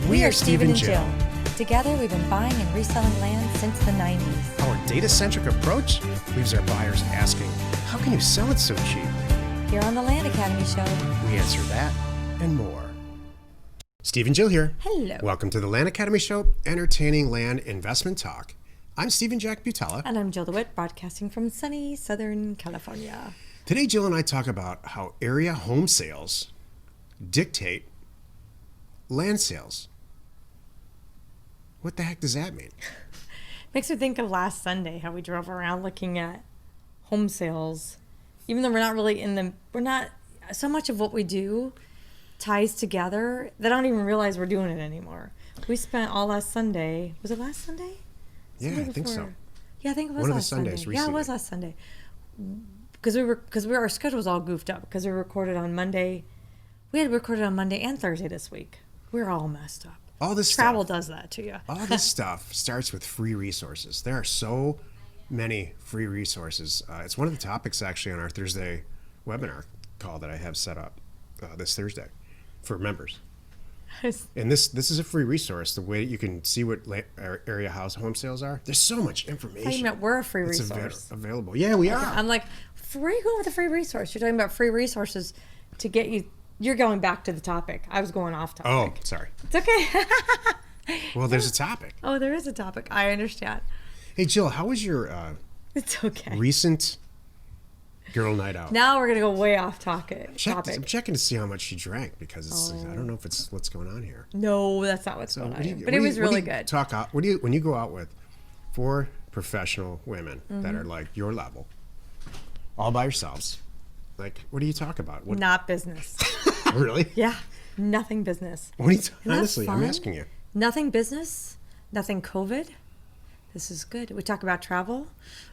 We are Steven and Jill. Together, we've been buying and reselling land since the 90s. Our data-centric approach leaves our buyers asking, how can you sell it so cheap? Here on the Land Academy Show, We answer that and more. Steve and Jill here. Hello. Welcome to the Land Academy Show, entertaining land investment talk. I'm Steven Jack Butala. And I'm Jill DeWitt, broadcasting from sunny Southern California. Today, Jill and I talk about how area home sales dictate land sales. What the heck does that mean? Makes me think of last Sunday, how we drove around looking at home sales. Even though we're not so much of what we do ties together that I don't even realize we're doing it anymore. We spent all last Sunday. Was it last Sunday? Yeah, I think so. Yeah, I think it was One of the last Sunday. Sundays Yeah, recently. it was last Sunday. Because our schedule was all goofed up because we recorded on Monday. We had recorded on Monday and Thursday this week. We're all messed up. All this Travel stuff, does that to you. all this stuff starts with free resources. There are so many free resources. It's one of the topics actually on our Thursday webinar call that I have set up this Thursday for members. And this is a free resource. The way you can see what area house home sales are. There's so much information. I meant we're a free It's resource. available. Yeah, we are. I'm like, where are you going with a free resource? You're talking about free resources to get you. You're going back to the topic. I was going off topic. Oh, sorry. It's okay. Well, there's a topic. Oh, there is a topic. I understand. Hey, Jill, how was your It's okay. recent girl night out? Now we're going to go way off topic. I'm checking to see how much she drank because I don't know if it's what's going on here. No, that's not what's going What on. do you- But what it do was you- what do really you good. Talk out. When you go out with 4 professional women that are like your level, all by yourselves, like what do you talk about? What, Not business. really? Yeah, nothing business. What do you Isn't that honestly, I'm fun? asking you. Nothing business, nothing COVID. This is good. We talk about travel.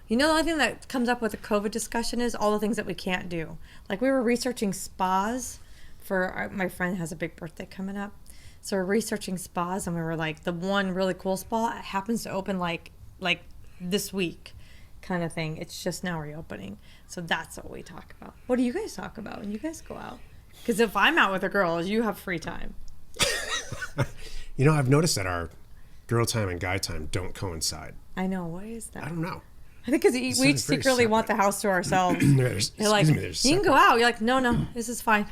You know, the only thing that comes up with the COVID discussion is all the things that we can't do. Like we were researching spas for my friend has a big birthday coming up. So we're researching spas and we were like, the one really cool spa happens to open like this week kind of thing. It's just now reopening. So that's what we talk about. What do you guys talk about when you guys go out? Because if I'm out with the girls, you have free time. You know, I've noticed that our girl time and guy time don't coincide. I know. Why is that? I don't know. I think because we sounded each very secretly want the separate. house to ourselves. They're like, you can go out. You're like, no, this is fine.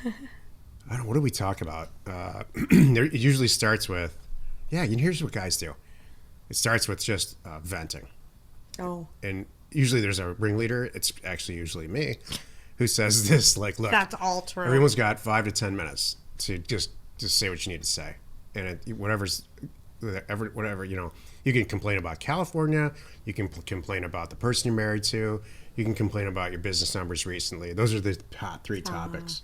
I don't know. What do we talk about? It usually starts with, here's what guys do. It starts with just venting. Oh, And usually there's a ringleader. It's actually usually me who says this, like, look, that's all true. everyone's got 5 to 10 minutes to just say what you need to say. And whatever, you know, you can complain about California. You can complain about the person you're married to. You can complain about your business numbers recently. Those are the top 3 topics.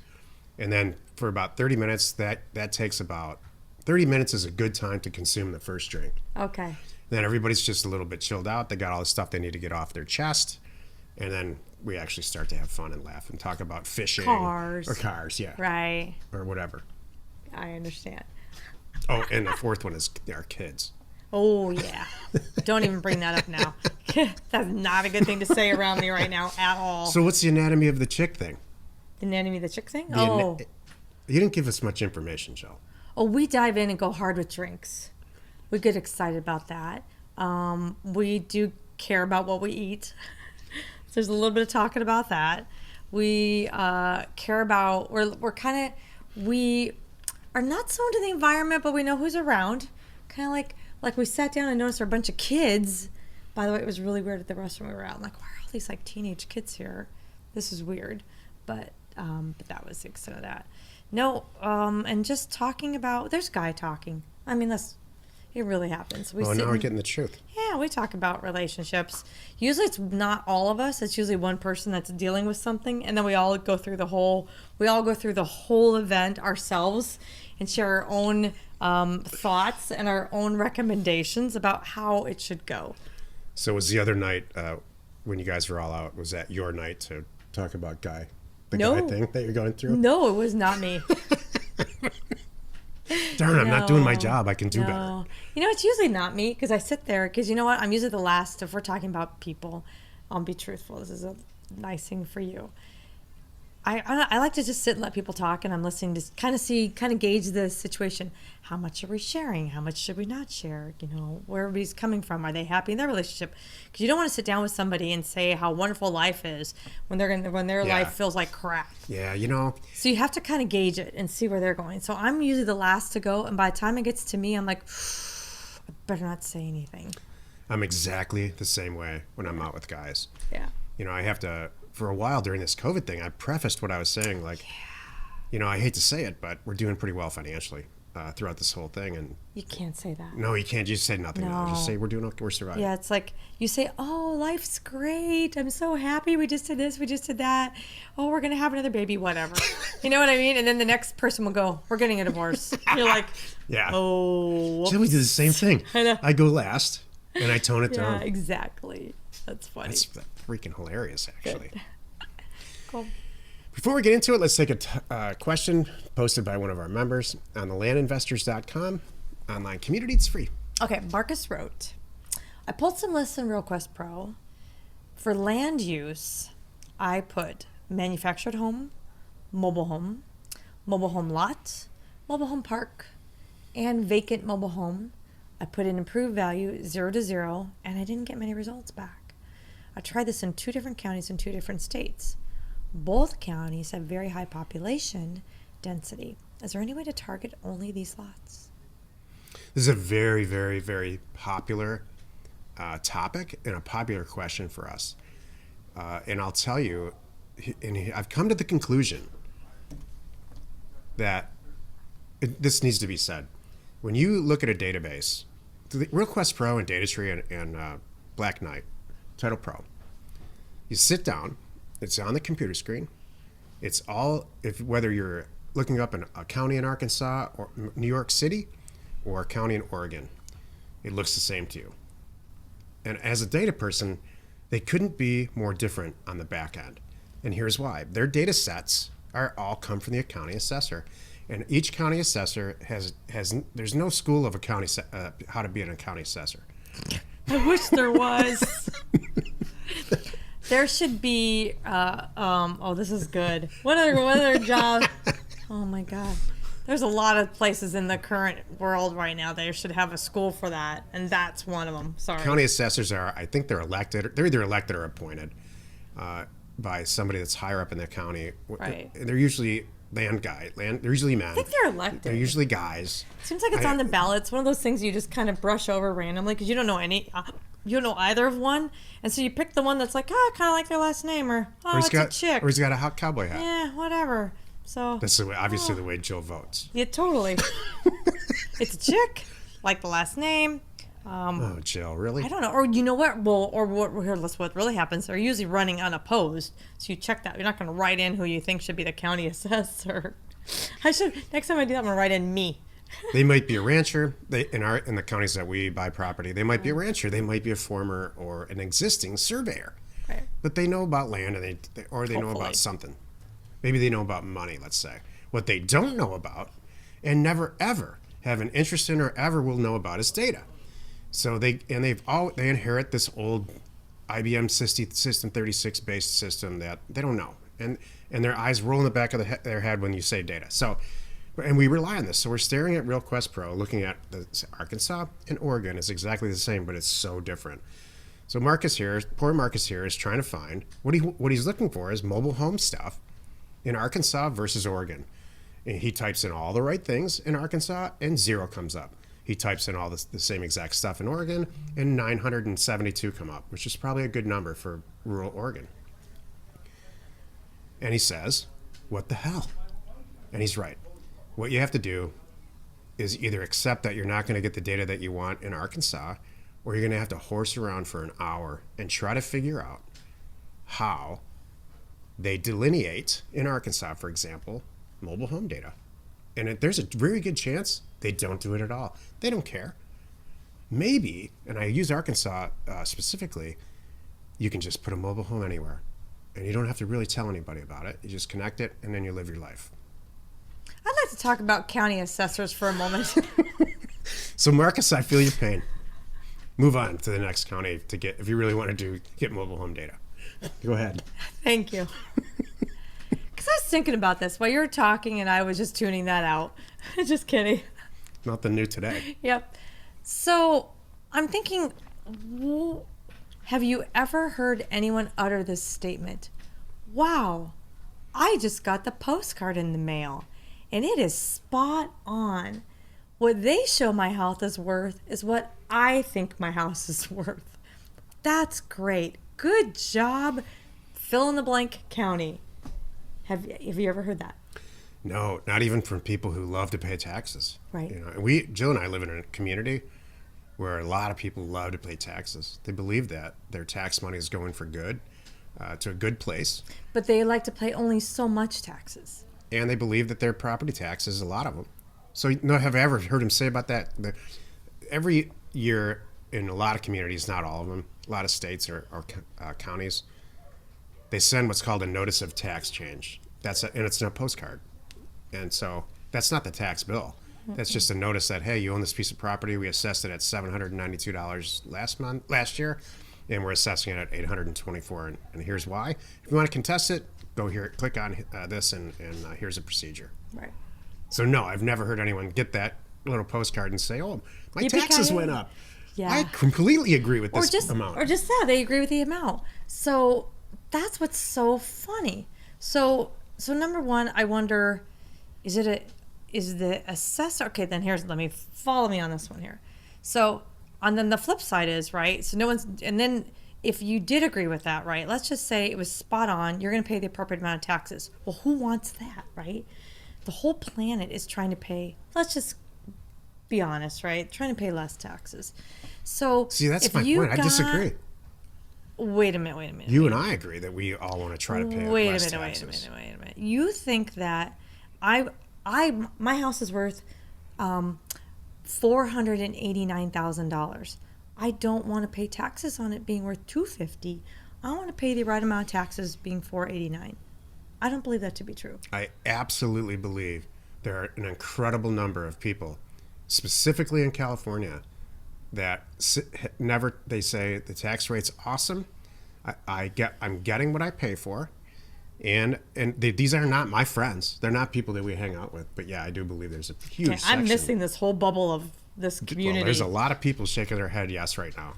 And then for about 30 minutes, that takes about 30 minutes is a good time to consume the first drink. Okay. Then everybody's just a little bit chilled out. They got all the stuff they need to get off their chest. And then we actually start to have fun and laugh and talk about fishing. Cars. Or cars, yeah. Right. Or whatever. I understand. Oh, and the fourth one is our kids. Oh, yeah. Don't even bring that up now. That's not a good thing to say around me right now at all. So what's the anatomy of the chick thing? The anatomy of the chick thing? You didn't give us much information, Joe. Oh, we dive in and go hard with drinks. We get excited about that. We do care about what we eat. So there's a little bit of talking about that. We care about, we are not so into the environment, but we know who's around. Kind of like we sat down and noticed there were a bunch of kids. By the way, it was really weird at the restaurant we were at. I'm like, why are all these like teenage kids here? This is weird. But that was the extent of that. No, and just talking about, there's guy talking. I mean, it really happens. Now we're getting the truth. Yeah, we talk about relationships. Usually it's not all of us. It's usually one person that's dealing with something, and then we all go through the whole event ourselves and share our own thoughts and our own recommendations about how it should go. So was the other night when you guys were all out, was that your night to talk about guy thing that you're going through? No, it was not me. Darn, I'm not doing my job. I can do better. You know, it's usually not me because I sit there because you know what? I'm usually the last. If we're talking about people, I'll be truthful. This is a nice thing for you. I like to just sit and let people talk, and I'm listening to kind of gauge the situation. How much are we sharing? How much should we not share? You know, where everybody's coming from. Are they happy in their relationship? Because you don't want to sit down with somebody and say how wonderful life is when their life feels like crap. Yeah, you know. So you have to kind of gauge it and see where they're going. So I'm usually the last to go, and by the time it gets to me, I'm like, I better not say anything. I'm exactly the same way when I'm out with guys. Yeah. You know, I have to, for a while during this COVID thing, I prefaced what I was saying, like, you know, I hate to say it, but we're doing pretty well financially throughout this whole thing. And you can't say that. No, you can't. Just say nothing. No. Just say we're doing okay, we're surviving. Yeah, it's like you say, oh, life's great. I'm so happy. We just did this. We just did that. Oh, we're going to have another baby, whatever. You know what I mean? And then the next person will go, we're getting a divorce. You're like, yeah. Oh. So we do the same thing. I know. I go last and I tone it down. Yeah, exactly. That's funny. That's freaking hilarious, actually. Good. Cool. Before we get into it, let's take a question posted by one of our members on the landinvestors.com online community. It's free. Okay, Marcus wrote, I pulled some lists in RealQuest Pro. For land use, I put manufactured home, mobile home lot, mobile home park, and vacant mobile home. I put in improved value 0 to 0, and I didn't get many results back. I tried this in 2 different counties in 2 different states. Both counties have very high population density. Is there any way to target only these lots? This is a very, very, very popular topic and a popular question for us. And I'll tell you, I've come to the conclusion that this needs to be said. When you look at a database, the RealQuest Pro and DataTree and Black Knight, Title Pro, you sit down, it's on the computer screen. It's all, whether you're looking up a county in Arkansas or New York City or a county in Oregon, it looks the same to you. And as a data person, they couldn't be more different on the back end. And here's why. Their data sets are all come from the county assessor. And each county assessor has there's no school of a county how to be an county assessor. I wish there was. There should be, oh, this is good. What other job? Oh my God. There's a lot of places in the current world right now that should have a school for that, and that's one of them. Sorry. County assessors I think they're elected. They're either elected or appointed by somebody that's higher up in the county. Right. They're usually they're usually men. I think they're elected. They're usually guys. Seems like it's on the ballot. It's one of those things you just kind of brush over randomly because you don't know you don't know either of one, and so you pick the one that's like, I kind of like their last name, or it's a chick, or he's got a hot cowboy hat. Yeah, whatever. So that's obviously the way Jill votes. Yeah, totally. It's a chick, like the last name. Oh, Jill, really? I don't know. Or you know what? Well, what really happens? They're usually running unopposed, so you check that. You're not going to write in who you think should be the county assessor. Next time I do that, I'm going to write in me. They might be a rancher. In the counties that we buy property, they might be a rancher. They might be a former or an existing surveyor. Right. But they know about land, and they know about something. Maybe they know about money. Let's say what they don't know about, and never ever have an interest in or ever will know about is data. So they inherit this old IBM System 36 based system that they don't know, and their eyes roll in the back of their head when you say data. So. And we rely on this. So we're staring at RealQuest Pro, looking at Arkansas and Oregon. It's exactly the same, but it's so different. So poor Marcus here is trying to find what he's looking for is mobile home stuff in Arkansas versus Oregon. And he types in all the right things in Arkansas, and 0 comes up. He types in all the same exact stuff in Oregon, and 972 come up, which is probably a good number for rural Oregon. And he says, what the hell? And he's right. What you have to do is either accept that you're not going to get the data that you want in Arkansas, or you're going to have to horse around for an hour and try to figure out how they delineate in Arkansas, for example, mobile home data. And there's a very good chance they don't do it at all. They don't care. Maybe, and I use Arkansas specifically, you can just put a mobile home anywhere. And you don't have to really tell anybody about it. You just connect it, and then you live your life. I'd like to talk about county assessors for a moment. So, Marcus, I feel your pain. Move on to the next county if you really want to get mobile home data. Go ahead. Thank you. Because I was thinking about this while you were talking, and I was just tuning that out. Just kidding. Nothing new today. Yep. So I'm thinking, have you ever heard anyone utter this statement? Wow, I just got the postcard in the mail, and it is spot on. What they show my house is worth is what I think my house is worth. That's great. Good job. Fill in the blank county. Have you ever heard that? No, not even from people who love to pay taxes. Right. You know, Jill and I live in a community where a lot of people love to pay taxes. They believe that their tax money is going for good, to a good place. But they like to pay only so much taxes. And they believe that their property taxes, a lot of them. So, have I ever heard him say about that? Every year in a lot of communities, not all of them, a lot of states or counties, they send what's called a notice of tax change. And it's in a postcard. And so that's not the tax bill. That's just a notice that, hey, you own this piece of property. We assessed it at $792 last year, and we're assessing it at $824. And here's why. If you want to contest it, go here, click on this, and here's a procedure. Right. So no, I've never heard anyone get that little postcard and say, "Oh, my taxes went up." Yeah. I completely agree with this amount. Or just that they agree with the amount. So that's what's so funny. So number one, I wonder, is the assessor? Okay, then let me follow me on this one here. So, and then the flip side is, right, so no one's, and then if you did agree with that, right, let's just say it was spot on, you're going to pay the appropriate amount of taxes. Well, who wants that, right? The whole planet is trying to pay, let's just be honest, right, trying to pay less taxes. So, see, that's my point. I disagree. Wait a minute. You and I agree that we all want to try to pay less taxes. Wait a minute. You think that my house is worth $489,000. I don't want to pay taxes on it being worth $250,000. I want to pay the right amount of taxes being $489,000. I don't believe that to be true. I absolutely believe there are an incredible number of people, specifically in California, that they say the tax rate's awesome. I'm getting what I pay for. And these are not my friends. They're not people that we hang out with. But yeah, I do believe there's a huge section. I'm missing this whole bubble of this community. Well, there's a lot of people shaking their head yes right now.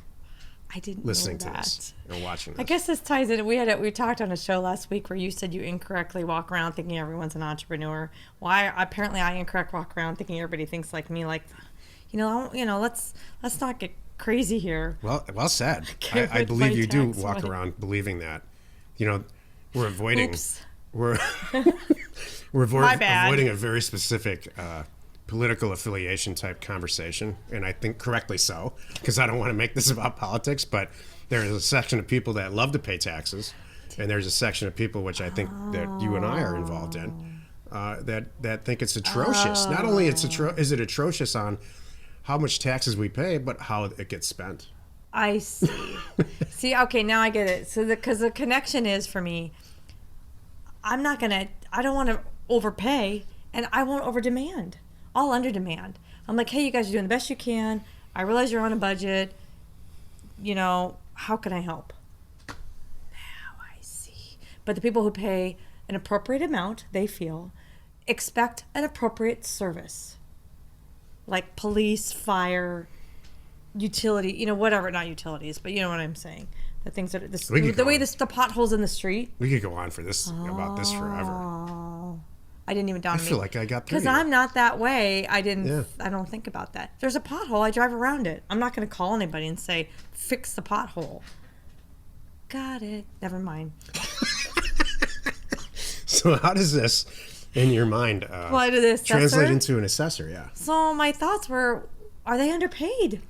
I didn't listening know that. To this and watching this. I guess this ties in. We talked on a show last week where you said you incorrectly walk around thinking everyone's an entrepreneur. Well, apparently I incorrectly walk around thinking everybody thinks like me. Like, let's not get crazy here. Well said. I believe you do walk around believing that. We're avoiding. Oops. We're avoiding a very specific political affiliation type conversation, and I think correctly so, because I don't want to make this about politics. But there is a section of people that love to pay taxes, and there's a section of people which I think that you and I are involved in that think it's atrocious. Not only is it atrocious on how much taxes we pay, but how it gets spent. I see. Okay, now I get it. So because the connection is for me, I don't want to overpay, and I won't overdemand. I'll underdemand. I'm like, hey, you guys are doing the best you can. I realize you're on a budget. How can I help? Now I see. But the people who pay an appropriate amount, they feel, expect an appropriate service. Like police, fire, utility, whatever, not utilities, but you know what I'm saying. The things that the potholes in the street. We could go on for this about this forever. I didn't even dawn on me. I feel like I got because I'm not that way. I don't think about that. There's a pothole. I drive around it. I'm not going to call anybody and say fix the pothole. Got it. Never mind. So how does this, in your mind, translate into an assessor? Yeah. So my thoughts were, are they underpaid?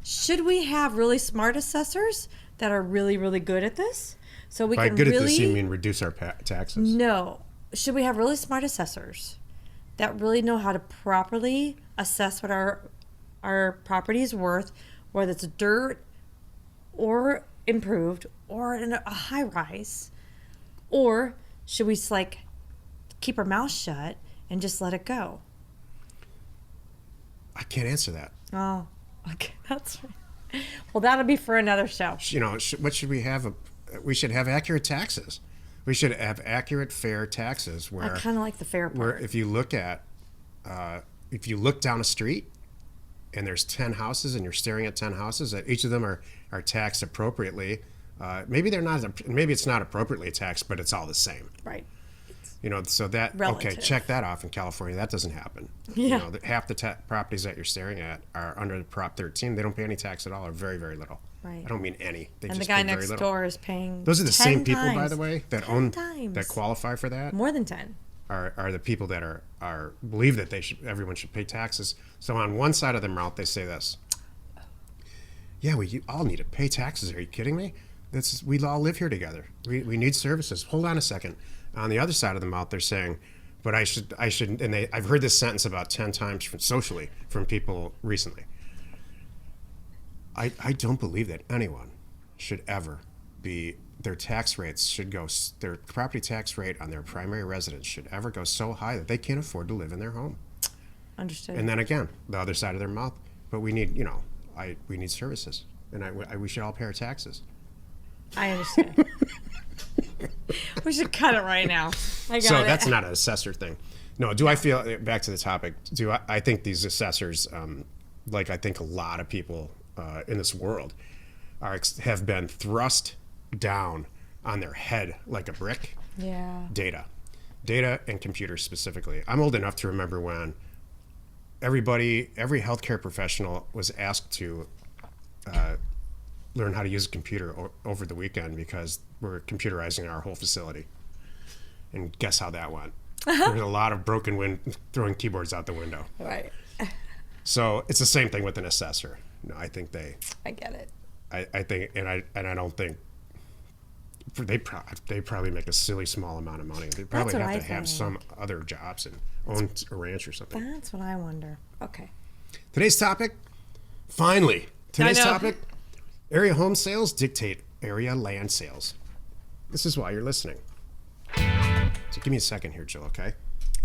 Should we have really smart assessors that are really, really good at this? So we By can good really, at this, you mean reduce our taxes? No. Should we have really smart assessors that really know how to properly assess what our property is worth, whether it's dirt or improved or in a high rise? Or should we keep our mouth shut and just let it go? I can't answer that. Oh, okay. That's right. Well, that'll be for another show. What should we have? We should have accurate taxes. We should have accurate, fair taxes. Where I kind of like the fair part. where if you look down a street and there's 10 houses and you're staring at 10 houses, that each of them are taxed appropriately. Maybe they're not. Maybe it's not appropriately taxed, but it's all the same. Right. So that Relative. okay. Check that off in California. That doesn't happen. Yeah. Half the properties that you're staring at are under Prop 13. They don't pay any tax at all, or very, very little. Right. I don't mean any. They And the just guy pay very next little. door is paying. Those are the 10 same people, by times. the way, that 10 own times. that qualify for that. More than 10. Are the people that are believe that everyone should pay taxes. So on one side of their mouth they say this. Yeah, we all need to pay taxes. Are you kidding me? We all live here together. We need services. Hold on a second. On the other side of the mouth they're saying, but I should and I've heard this sentence about 10 times socially from people recently. I don't believe that anyone should ever be their property tax rate on their primary residence should ever go so high that they can't afford to live in their home. Understood. And then again, the other side of their mouth, but we need, we need services, and we should all pay our taxes. I understand. We should cut it right now. I got So it. that's not an assessor thing. No, do I feel, back to the topic, I think these assessors, like I think a lot of people in this world have been thrust down on their head like a brick. Yeah. Data and computers specifically. I'm old enough to remember when every healthcare professional was asked to learn how to use a computer over the weekend because we're computerizing our whole facility. And guess how that went? There was a lot of throwing keyboards out the window. Right. So it's the same thing with an assessor. No, I think I get it. I think, and I don't think they probably make a silly small amount of money. They probably That's what have I to have think. some other jobs and own a ranch or something. That's what I wonder. Okay. Today's topic, finally, I know. area home sales dictate area land sales. This is why you're listening. So give me a second here, Jill, okay?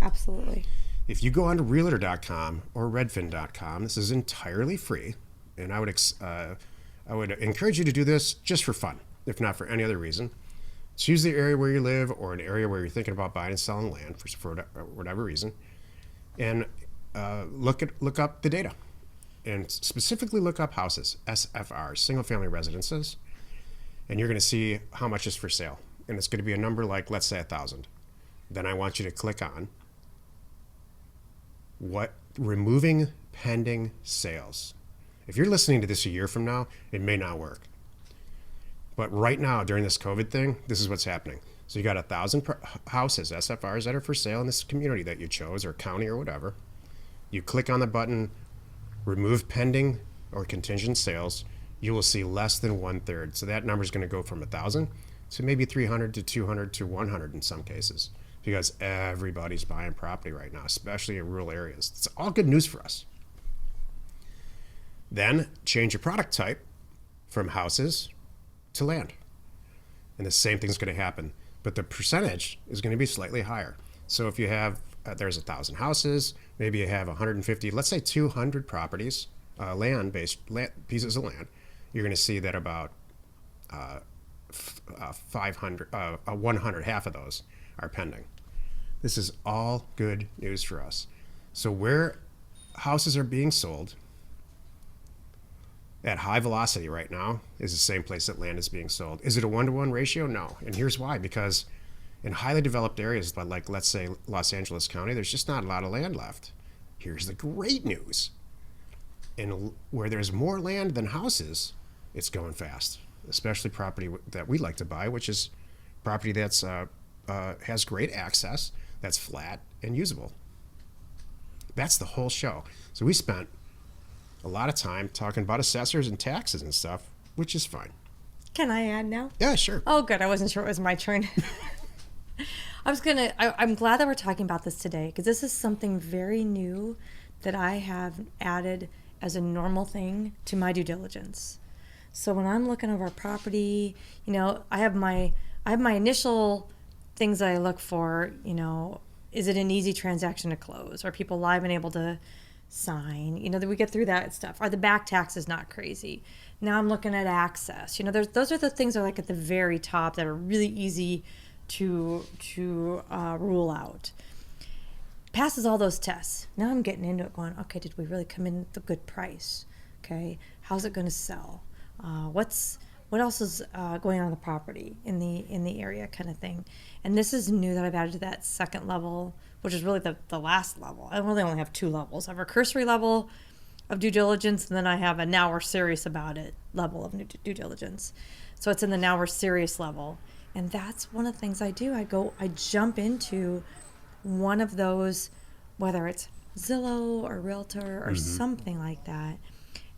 Absolutely. If you go onto realtor.com or redfin.com, this is entirely free, and I would encourage you to do this just for fun, if not for any other reason. Choose the area where you live or an area where you're thinking about buying and selling land for whatever reason, and look up the data, and specifically look up houses, SFRs, single-family residences, and you're going to see how much is for sale, and it's going to be a number like, let's say, 1,000. Then I want you to click on removing pending sales. If you're listening to this a year from now, it may not work. But right now, during this COVID thing, this is what's happening. So you got 1,000 houses, SFRs, that are for sale in this community that you chose, or county or whatever. You click on the button, remove pending or contingent sales, you will see less than 1/3. So that number is going to go from 1,000 to maybe 300 to 200 to 100 in some cases, because everybody's buying property right now, especially in rural areas. It's all good news for us. Then change your product type from houses to land. And the same thing's going to happen, but the percentage is going to be slightly higher. So if you have, there's 1,000 houses, maybe you have 150, let's say 200 properties, land-based pieces of land, you're going to see that about 100, half of those are pending. This is all good news for us. So where houses are being sold at high velocity right now is the same place that land is being sold. Is it a 1-to-1 ratio? No. And here's why. Because in highly developed areas, like let's say Los Angeles County, there's just not a lot of land left. Here's the great news. And where there's more land than houses, it's going fast. Especially property that we like to buy, which is property that's has great access, that's flat and usable. That's the whole show. So we spent a lot of time talking about assessors and taxes and stuff, which is fine. Can I add now? Yeah, sure. Oh, good. I wasn't sure it was my turn. I'm glad that we're talking about this today, because this is something very new that I have added as a normal thing to my due diligence. So when I'm looking over a property, I have my initial things that I look for, is it an easy transaction to close? Are people live and able to sign? That we get through that stuff. Are the back taxes not crazy? Now I'm looking at access. Those are the things that are like at the very top that are really easy to rule out. Passes all those tests. Now I'm getting into it going, okay, did we really come in at a good price? Okay, how's it going to sell? What else is going on the property in the area, kind of thing. And this is new that I've added to that second level, which is really the last level. I really only have 2 levels. I have a cursory level of due diligence, and then I have a now we're serious about it level of due diligence. So it's in the now we're serious level. And that's one of the things I do. I jump into one of those, whether it's Zillow or Realtor or something like that,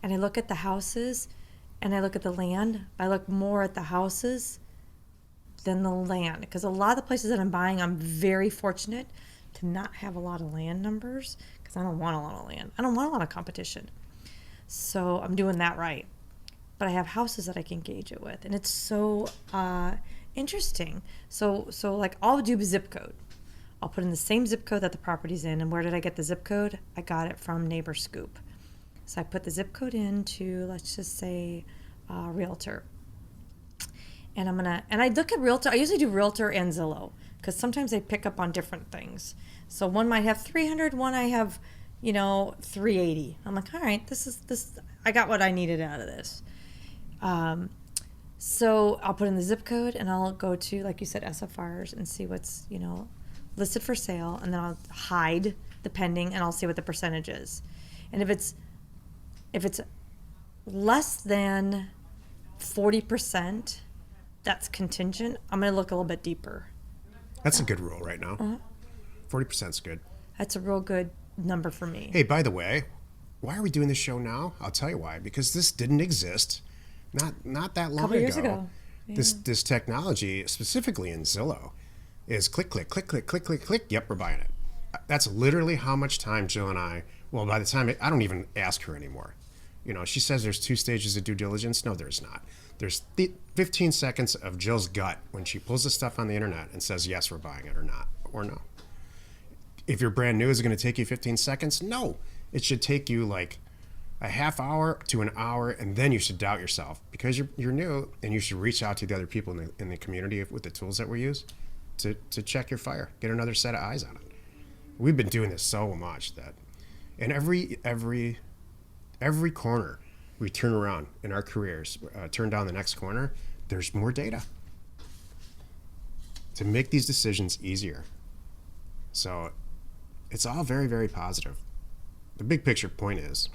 and I look at the houses and I look at the land. I look more at the houses than the land, because a lot of the places that I'm buying, I'm very fortunate to not have a lot of land numbers, because I don't want a lot of land. I don't want a lot of competition. So I'm doing that right. But I have houses that I can gauge it with, and it's so interesting. So like I'll do zip code. I'll put in the same zip code that the property's in. And where did I get the zip code? I got it from Neighbor Scoop. So I put the zip code into, let's just say, Realtor. And I look at Realtor. I usually do Realtor and Zillow, because sometimes they pick up on different things. So one might have 300, one I have, 380. I'm like, all right, this. I got what I needed out of this. So I'll put in the zip code, and I'll go to, like you said, SFRs and see what's, listed for sale, and then I'll hide the pending, and I'll see what the percentage is. And if it's less than 40%, that's contingent. I'm going to look a little bit deeper. That's a good rule right now. 40% is good. That's a real good number for me. Hey, by the way, why are we doing this show now? I'll tell you why. Because this didn't exist not that long ago. A couple years ago. Yeah. This technology, specifically in Zillow, is click, click, click, click, click, click, click. Yep, we're buying it. That's literally how much time Jill and I, well, by the time, I don't even ask her anymore. She says there's 2 stages of due diligence. No, there's not. There's 15 seconds of Jill's gut when she pulls the stuff on the internet and says, yes, we're buying it, or not, or no. If you're brand new, is it going to take you 15 seconds? No. It should take you like a half hour to an hour, and then you should doubt yourself, because you're new, and you should reach out to the other people in the community with the tools that we use to check your fire, get another set of eyes on it. We've been doing this so much that, and every corner we turn around in our careers, turn down the next corner, there's more data to make these decisions easier. So it's all very, very positive. The big picture point is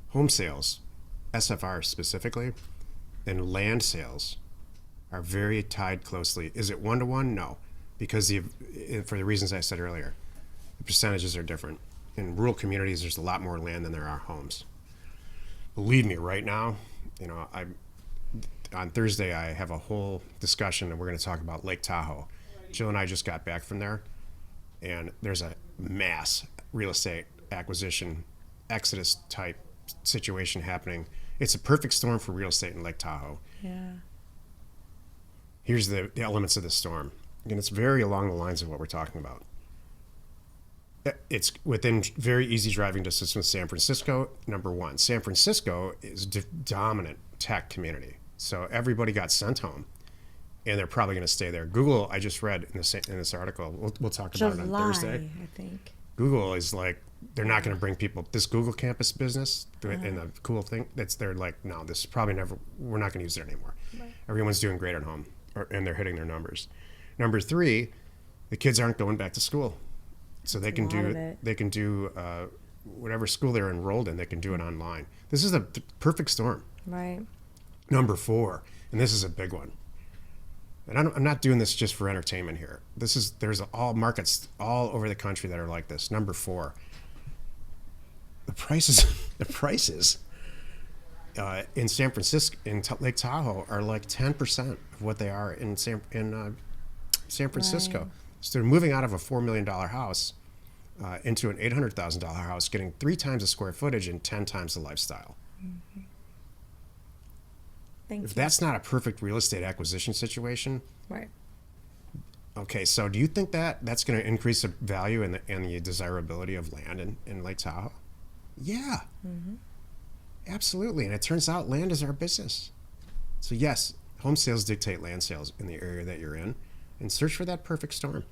home sales, SFR specifically, and land sales are very tied closely. Is it 1-to-1? No, because for the reasons I said earlier, the percentages are different. In rural communities, there's a lot more land than there are homes. Believe me, right now, on Thursday, I have a whole discussion, and we're going to talk about Lake Tahoe. Jill and I just got back from there, and there's a mass real estate acquisition, exodus type situation happening. It's a perfect storm for real estate in Lake Tahoe. Yeah. Here's the elements of the storm. And it's very along the lines of what we're talking about. It's within very easy driving distance from San Francisco. Number one, San Francisco is a dominant tech community. So everybody got sent home, and they're probably going to stay there. Google, I just read in this article, we'll talk about it on Thursday. I think. Google is like, they're not going to bring people, this Google campus business, and the cool thing, they're like, no, this is probably we're not going to use it anymore. Right. Everyone's doing great at home, and they're hitting their numbers. Number three, the kids aren't going back to school. So they can do whatever school they're enrolled in, they can do it online. This is the perfect storm. Right. Number four, and this is a big one. And I'm not doing this just for entertainment here. There's all markets all over the country that are like this. Number four, the prices in San Francisco, in Lake Tahoe, are like 10% of what they are in San Francisco. Right. So they're moving out of a $4 million house into an $800,000 house, getting 3 times the square footage and 10 times the lifestyle. Mm-hmm. If that's not a perfect real estate acquisition situation, right? Okay, so do you think that's going to increase the value and the desirability of land in Lake Tahoe? Yeah, absolutely. And it turns out land is our business. So yes, Home sales dictate land sales in the area that you're in, and search for that perfect storm.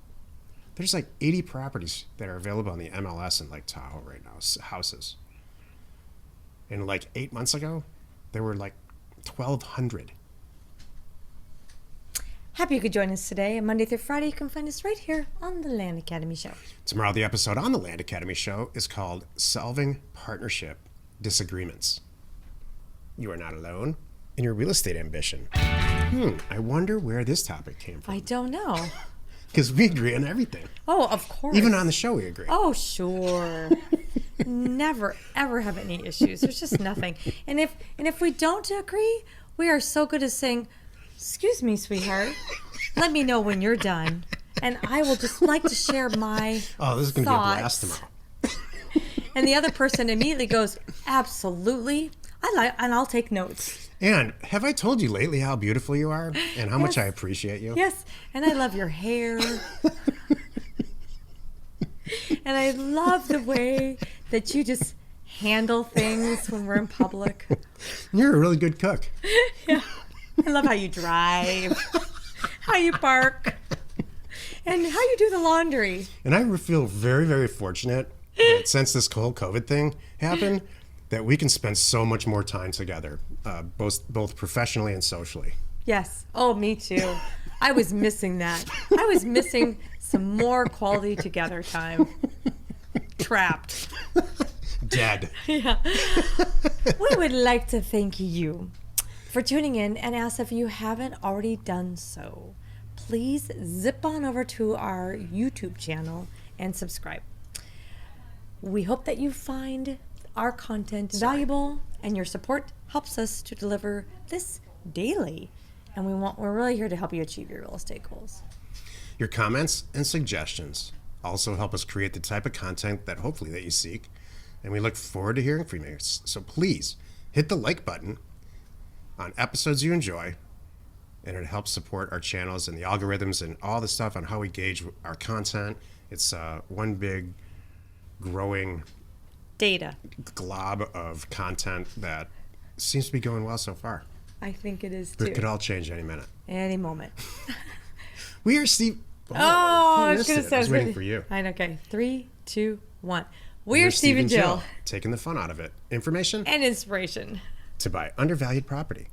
There's like 80 properties that are available on the MLS in Lake Tahoe right now, houses. And like 8 months ago, there were like 1,200. Happy you could join us today. And Monday through Friday, you can find us right here on the Land Academy Show. Tomorrow, the episode on the Land Academy Show is called Solving Partnership Disagreements. You are not alone in your real estate ambition. I wonder where this topic came from. I don't know. Because we agree on everything. Oh, of course. Even on the show, we agree. Oh, sure. Never, ever have any issues. There's just nothing. And if we don't agree, we are so good at saying, "Excuse me, sweetheart. Let me know when you're done, and I will just like to share my Oh, this is going to be a blast thoughts." tomorrow. And the other person immediately goes, "Absolutely. And I'll take notes." And have I told you lately how beautiful you are and how much I appreciate you? Yes, and I love your hair. And I love the way that you just handle things when we're in public. You're a really good cook. Yeah. I love how you drive, how you park, and how you do the laundry. And I feel very, very fortunate that since this whole COVID thing happened, that we can spend so much more time together, both professionally and socially. Yes. Oh, me too. I was missing that. I was missing some more quality together time. Trapped. Dead. Yeah. We would like to thank you for tuning in and ask if you haven't already done so. Please zip on over to our YouTube channel and subscribe. We hope that you find our content valuable, and your support helps us to deliver this daily. And we're really here to help you achieve your real estate goals. Your comments and suggestions also help us create the type of content that hopefully that you seek, and we look forward to hearing from you. So please hit the like button on episodes you enjoy, and it helps support our channels and the algorithms and all the stuff on how we gauge our content. It's one big growing Data. glob of content that seems to be going well so far. I think it is But too. it could all change any minute. Any moment. We are Steve. I was missed going to it. say. I was waiting for you. Okay. 3, 2, 1. We're Steven Jill. Taking the fun out of it. Information And inspiration. to buy undervalued property.